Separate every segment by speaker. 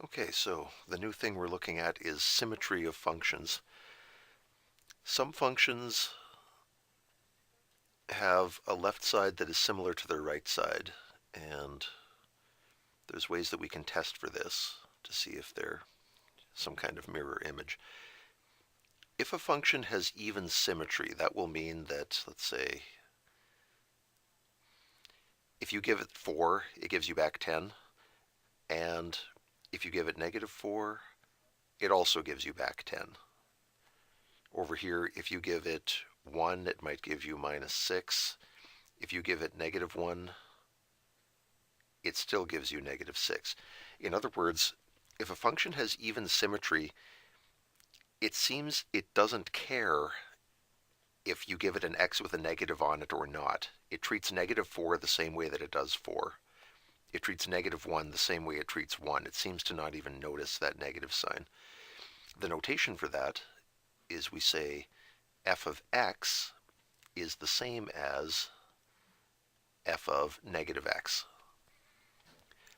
Speaker 1: Okay, so the new thing we're looking at is symmetry of functions. Some functions have a left side that is similar to their right side, and there's ways that we can test for this to see if they're some kind of mirror image. If a function has even symmetry, that will mean that, let's say, if you give it 4, it gives you back 10, and if you give it -4, it also gives you back 10. Over here, if you give it 1, it might give you -6. If you give it -1, it still gives you -6. In other words, if a function has even symmetry, it seems it doesn't care if you give it an x with a negative on it or not. It treats -4 the same way that it does 4. It treats -1 the same way it treats 1. It seems to not even notice that negative sign. The notation for that is we say f of x is the same as f of -x.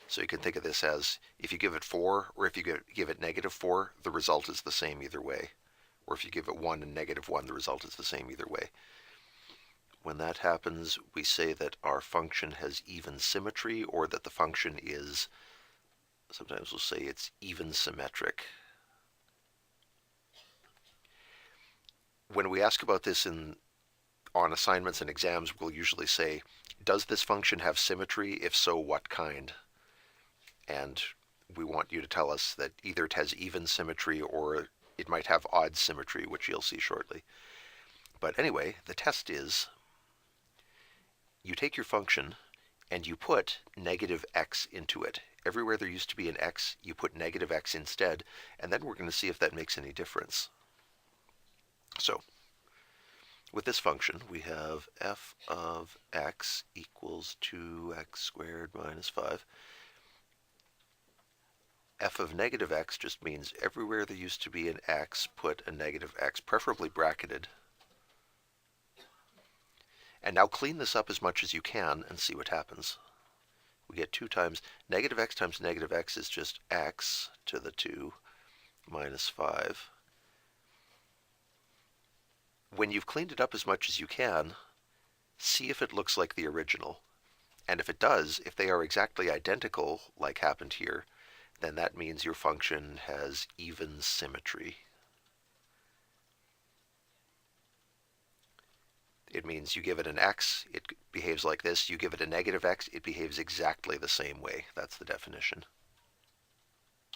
Speaker 1: So you can think of this as if you give it 4 or if you give it -4, the result is the same either way. Or if you give it 1 and -1, the result is the same either way. When that happens, we say that our function has even symmetry, or that the function is, sometimes we'll say it's even symmetric. When we ask about this on assignments and exams, we'll usually say, does this function have symmetry? If so, what kind? And we want you to tell us that either it has even symmetry or it might have odd symmetry, which you'll see shortly. But anyway, the test is you take your function and you put -x into it. Everywhere there used to be an x, you put -x instead, and then we're going to see if that makes any difference. So with this function, we have f of x equals 2x squared minus 5. F of -x just means everywhere there used to be an x, put a -x, preferably bracketed. And now clean this up as much as you can and see what happens. We get 2 times -x times -x is just x to the 2 minus 5. When you've cleaned it up as much as you can, see if it looks like the original. And if it does, if they are exactly identical, like happened here, then that means your function has even symmetry. It means you give it an x, it behaves like this. You give it a -x, it behaves exactly the same way. That's the definition.